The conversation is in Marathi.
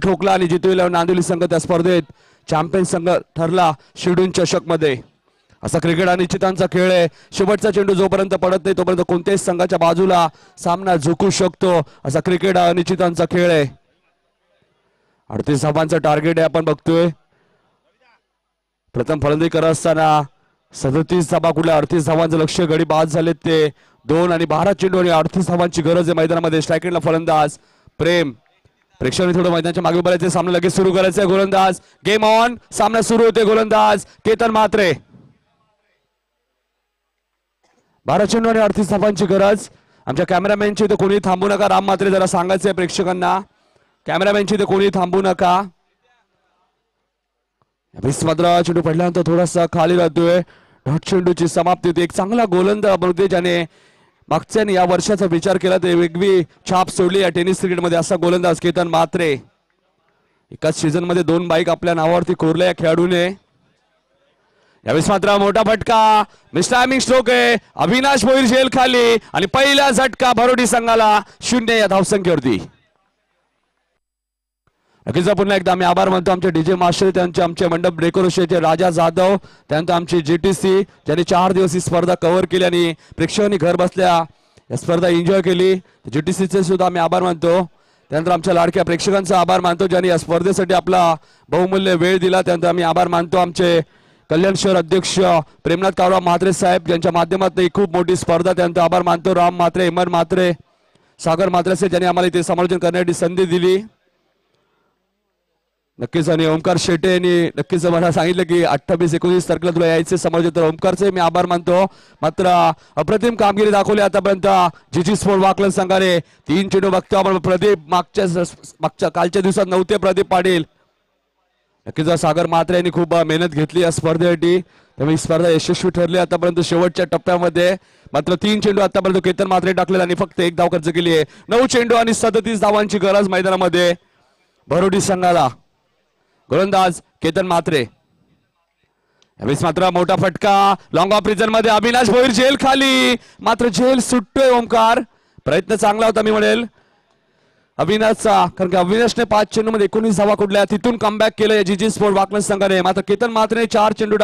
ठोकला आणि जितविला नांदिवली संघ त्या स्पर्धेत चॅम्पियन संघ ठरला शिडून चषक मध्ये। असा क्रिकेट हा निश्चितांचा खेळ आहे। शेवटचा चेंडू जोपर्यंत पडत नाही तोपर्यंत कोणत्याही संघाच्या बाजूला सामना झुकू शकतो। असा क्रिकेट हा निश्चितांचा खेळ आहे। 38 धावांचं टार्गेट आहे आपण बघतोय। प्रथम फलंदाजी करत असताना 37 धावा कुठल्या 38 धावांचं लक्ष्य गडी बाद झालेत ते 2 आणि 12 चेंडू आणि 38 धावांची गरज आहे मैदानामध्ये। स्ट्रायकेटला फलंदाज प्रेम। प्रेक्षकांनी थोडं मैदानाच्या मागे बोलायचे, सामना लगेच सुरू करायचा आहे। गोलंदाज गेम ऑन, सामना सुरू होते। गोलंदाज केतन म्हात्रे। 12 चेंडू आणि 38 धावांची गरज। आमच्या कॅमेरामॅनची इथे कोणी थांबू नका, राम म्हात्रे जरा सांगायचंय प्रेक्षकांना, कॅमेरामॅनची इथे कोणी थांबू नका। 20 मात्र चेंडू पडल्यानंतर थोडासा खाली राहतोय। डॉट चेंडूची समाप्ती होती। एक चांगला गोलंदाज बनवते ज्याने मागच्या या वर्षाचा विचार केला तर वेगळी छाप सोडली या टेनिस क्रिकेटमध्ये। असा गोलंदाज केतन म्हात्रे। एकाच सीझन मध्ये 2 बाईक आपल्या नावावरती कोरल्या या खेळाडूने। यावेळेस मात्र मोठा फटका, मिसटायमिंग स्ट्रोक आहे। अविनाश भोईर झेल खाली आणि पहिला झटका भरोडी संघाला 0 या धावसंख्येवरती। नक्कीच पुन्हा एकदा आम्ही आभार मानतो आमचे डीजे मास्टर, त्यांचे आमचे मंडप डेकोरेशनचे राजा जाधव, त्यानंतर आमची जीटीसी ज्यांनी 4 दिवस ही स्पर्धा कव्हर केली आणि प्रेक्षकांनी घर बसल्या या स्पर्धा एन्जॉय केली। जीटीसीचे सुद्धा आम्ही आभार मानतो। त्यानंतर आमच्या लाडक्या प्रेक्षकांचा आभार मानतो ज्यांनी या स्पर्धेसाठी आपला बहुमूल्य वेळ दिला। त्यानंतर आम्ही आभार मानतो आमचे कल्याण शहर अध्यक्ष प्रेमनाथ कावराव म्हात्रे साहेब ज्यांच्या माध्यमातून ही खूप मोठी स्पर्धा। त्यानंतर आभार मानतो राम म्हात्रे, हेमंत म्हात्रे, सागर म्हात्रे साहेब ज्यांनी आम्हाला इथे समालोचन करण्याची संधी दिली। नक्कीच आणि ओमकार शेटे यांनी नक्कीच मला सांगितलं की 28-29 तारखेला तुला यायचे समालोचन, तर ओमकारचे मी आभार मानतो। मात्र अप्रतिम कामगिरी दाखवली आतापर्यंत जीजी स्पोर्ट वाकलन संघाने। 3 चेंडू बघतो आपण प्रदीप, मागच्या कालच्या दिवसात नव्हते प्रदीप पाटील। नक्कीच सागर म्हात्रे यांनी खूप मेहनत घेतली या स्पर्धेसाठी, त्यामुळे ही स्पर्धा यशस्वी ठरली आतापर्यंत शेवटच्या टप्प्यामध्ये। मात्र 3 चेंडू आतापर्यंत केतन म्हात्रे टाकले आणि फक्त 1 धाव खर्च केली आहे। 9 चेंडू आणि 37 धावांची गरज मैदानामध्ये भरोडी संघाला। गोलंदाज केतन म्हात्रे। यावेळेस मात्र मोठा फटका, लॉंग ऑफ रिजन मध्ये अविनाश भोईर झेल खाली, मात्र झेल सुटतोय। ओमकार प्रयत्न चांगला होता मी म्हणेल अविनाशचा, कारण की अविनाशने 5 चेंडू मध्ये 19 धावा कुठल्या, तिथून कमबॅक केलं जीजी स्पोर्ट वाकलन संघाने। मात्र केतन म्हात्रे 4 चेंडू